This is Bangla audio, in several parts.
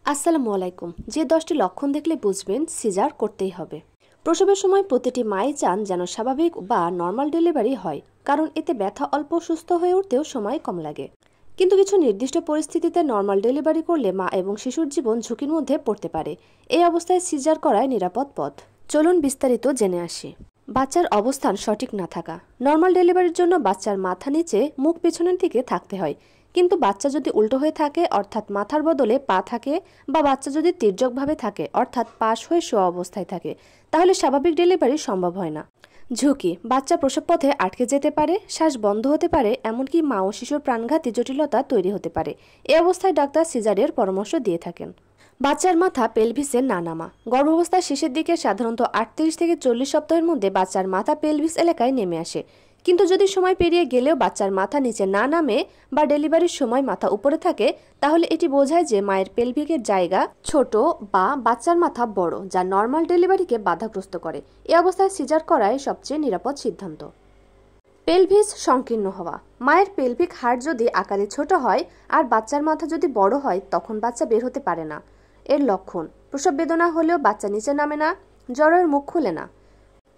আসসালামু আলাইকুম। যে 10টি লক্ষণ দেখলে বুঝবেন সিজার করতেই হবে। প্রসবের সময় প্রতিটি মাই চান যেন স্বাভাবিক বা নর্মাল ডেলিভারি হয়, কারণ এতে ব্যথা অল্প, সুস্থ হয়ে উঠতেও সময় কম লাগে। কিন্তু কিছু নির্দিষ্ট পরিস্থিতিতে নর্মাল ডেলিভারি করলে মা এবং শিশুর জীবন ঝুঁকির মধ্যে পড়তে পারে। এই অবস্থায় সিজার করাই নিরাপদ পথ। চলুন বিস্তারিত জেনে আসি। বাচ্চার অবস্থান সঠিক না থাকা। নর্মাল ডেলিভারির জন্য বাচ্চার মাথা নিচে, মুখ পেছনের দিকে থাকতে হয়। কিন্তু বাচ্চা যদি উল্টো হয়ে থাকে, অর্থাৎ মাথার বদলে পা থাকে, বা বাচ্চা যদি তির্যকভাবে থাকে, অর্থাৎ পাশ হয়ে শোয়া অবস্থায় থাকে, তাহলে স্বাভাবিক ডেলিভারি সম্ভব হয় না। ঝুঁকি: বাচ্চা প্রসবপথে আটকে যেতে পারে, শ্বাস বন্ধ হতে পারে, এমনকি মা ও শিশুর প্রাণঘাতী জটিলতা তৈরি হতে পারে। এ অবস্থায় ডাক্তার সিজারের পরামর্শ দিয়ে থাকেন। বাচ্চার মাথা পেলভিসে না নামা। গর্ভাবস্থার শেষের দিকে সাধারণত 38 থেকে 40 সপ্তাহের মধ্যে বাচ্চার মাথা পেলভিস এলাকায় নেমে আসে। কিন্তু যদি সময় পেরিয়ে গেলেও বাচ্চার মাথা নিচে না নামে বা ডেলিভারির সময় মাথা উপরে থাকে, তাহলে এটি বোঝায় যে মায়ের পেলভিকের জায়গা ছোট বা বাচ্চার মাথা বড়, যা নর্মাল ডেলিভারিকে বাধাগ্রস্ত করে। এ অবস্থায় সিজার করাই সবচেয়ে নিরাপদ সিদ্ধান্ত। পেলভিস সংকীর্ণ হওয়া: মায়ের পেলভিক হাড় যদি আকারে ছোট হয় আর বাচ্চার মাথা যদি বড় হয়, তখন বাচ্চা বের হতে পারে না। এর লক্ষণ: প্রসব বেদনা হলেও বাচ্চা নিচে নামে না, জ্বরের মুখ খুলে না।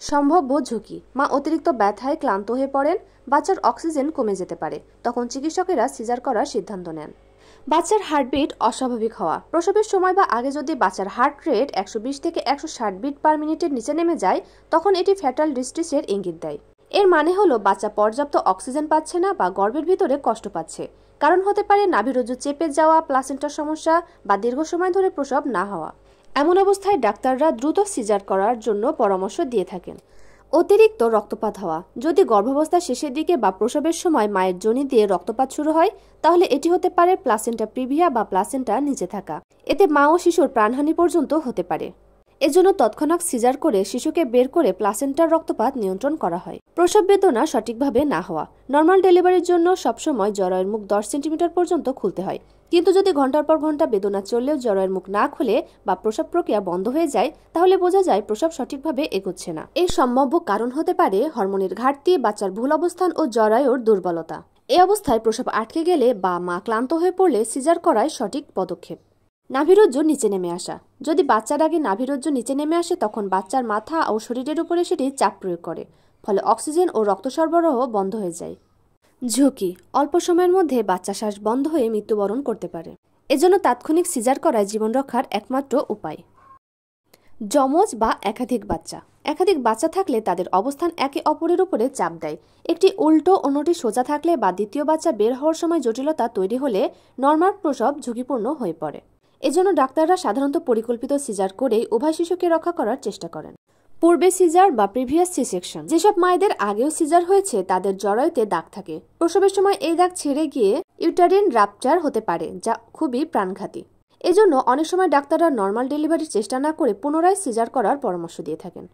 সম্ভাব্য ঝুঁকি: মা অতিরিক্ত ব্যথায় ক্লান্ত হয়ে পড়েন, বাচ্চার অক্সিজেন কমে যেতে পারে, তখন চিকিৎসকেরা সিজার করার সিদ্ধান্ত নেন। বাচ্চার হার্টবিট অস্বাভাবিক হওয়া: প্রসবের সময় বা আগে যদি বাচ্চার হার্ট রেট 120 থেকে 160 বিট পার মিনিটের নিচে নেমে যায়, তখন এটি ফ্যাটাল ডিস্ট্রেসের ইঙ্গিত দেয়। এর মানে হলো বাচ্চা পর্যাপ্ত অক্সিজেন পাচ্ছে না বা গর্ভের ভিতরে কষ্ট পাচ্ছে। কারণ হতে পারে নাভিরজ্জু চেপে যাওয়া, প্লাসেন্টার সমস্যা, বা দীর্ঘ সময় ধরে প্রসব না হওয়া। এমন অবস্থায় ডাক্তাররা দ্রুত সিজার করার জন্য পরামর্শ দিয়ে থাকেন। অতিরিক্ত রক্তপাত হওয়া: যদি গর্ভাবস্থার শেষের দিকে বা প্রসবের সময় মায়ের যোনি দিয়ে রক্তপাত শুরু হয়, তাহলে এটি হতে পারে প্লাসেন্টা প্রিভিয়া বা প্লাসেন্টা নিচে থাকা। এতে মা ও শিশুর প্রাণহানি পর্যন্ত হতে পারে। এজন্য তৎক্ষণাৎ সিজার করে শিশুকে বের করে প্লাসেন্টার রক্তপাত নিয়ন্ত্রণ করা হয়। প্রসব বেদনা সঠিকভাবে না হওয়া: নর্মাল ডেলিভারির জন্য সবসময় জরায়ুর মুখ 10 সেন্টিমিটার পর্যন্ত খুলতে হয়। কিন্তু যদি ঘন্টার পর ঘন্টা বেদনা চললেও জরায়ুর মুখ না খুলে বা প্রসব প্রক্রিয়া বন্ধ হয়ে যায়, তাহলে বোঝা যায় প্রসব সঠিকভাবে এগোচ্ছে না। এর সম্ভাব্য কারণ হতে পারে হরমোনের ঘাটতি, বাচ্চার ভুল অবস্থান ও জরায়ুর দুর্বলতা। এই অবস্থায় প্রসব আটকে গেলে বা মা ক্লান্ত হয়ে পড়লে সিজার করাই সঠিক পদক্ষেপ। নাভিরজ্জু নিচে নেমে আসা: যদি বাচ্চার আগে নাভিরজ্জু নিচে নেমে আসে, তখন বাচ্চার মাথা ও শরীরের উপরে সেটি চাপ প্রয়োগ করে, ফলে অক্সিজেন ও রক্ত সরবরাহ বন্ধ হয়ে যায়। ঝুঁকি: অল্প সময়ের মধ্যে বাচ্চা শ্বাস বন্ধ হয়ে মৃত্যুবরণ করতে পারে। এজন্য তাৎক্ষণিক সিজার করাই জীবন রক্ষার একমাত্র উপায়। যমজ বা একাধিক বাচ্চা: একাধিক বাচ্চা থাকলে তাদের অবস্থান একে অপরের উপরে চাপ দেয়। একটি উল্টো, অন্যটি সোজা থাকলে বা দ্বিতীয় বাচ্চা বের হওয়ার সময় জটিলতা তৈরি হলে নর্মাল প্রসব ঝুঁকিপূর্ণ হয়ে পড়ে। এজন্য ডাক্তাররা সাধারণত পরিকল্পিত সিজার করেই উভয় শিশুকে রক্ষা করার চেষ্টা করেন। পূর্বে সিজার বা প্রিভিয়াস সি সেকশন: যেসব মায়েদের আগেও সিজার হয়েছে তাদের জরায়ুতে দাগ থাকে। প্রসবের সময় এই দাগ ছেড়ে গিয়ে ইউটারিন রাপচার হতে পারে, যা খুবই প্রাণঘাতী। এজন্য অনেক সময় ডাক্তাররা নর্মাল ডেলিভারির চেষ্টা না করে পুনরায় সিজার করার পরামর্শ দিয়ে থাকেন।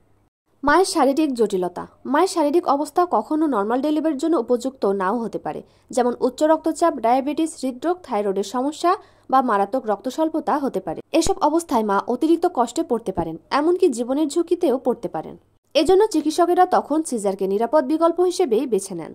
মায়ের শারীরিক জটিলতা: মায়ের শারীরিক অবস্থা কখনো নর্মাল ডেলিভারির জন্য উপযুক্ত নাও হতে পারে, যেমন উচ্চ রক্তচাপ, ডায়াবেটিস, হৃদরোগ, থাইরয়েডের সমস্যা বা মারাত্মক রক্তস্বল্পতা হতে পারে। এসব অবস্থায় মা অতিরিক্ত কষ্টে পড়তে পারেন, এমনকি জীবনের ঝুঁকিতেও পড়তে পারেন। এজন্য চিকিৎসকেরা তখন সিজারকে নিরাপদ বিকল্প হিসেবেই বেছে নেন।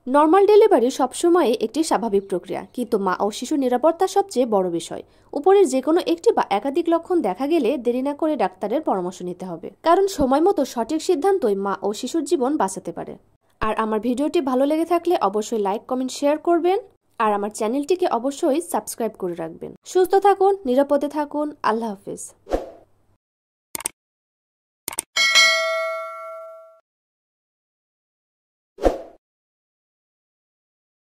নর্মাল ডেলিভারি সবসময় একটি স্বাভাবিক প্রক্রিয়া, কিন্তু মা ও শিশুর নিরাপত্তা সবচেয়ে বড় বিষয়। উপরের যে কোনো একটি বা একাধিক লক্ষণ দেখা গেলে দেরি না করে ডাক্তারের পরামর্শ নিতে হবে, কারণ সময় মতো সঠিক সিদ্ধান্তই মা ও শিশুর জীবন বাঁচাতে পারে। আর আমার ভিডিওটি ভালো লেগে থাকলে অবশ্যই লাইক, কমেন্ট, শেয়ার করবেন। আর আমার চ্যানেলটিকে অবশ্যই সাবস্ক্রাইব করে রাখবেন। সুস্থ থাকুন, নিরাপদে থাকুন। আল্লাহ হাফেজ।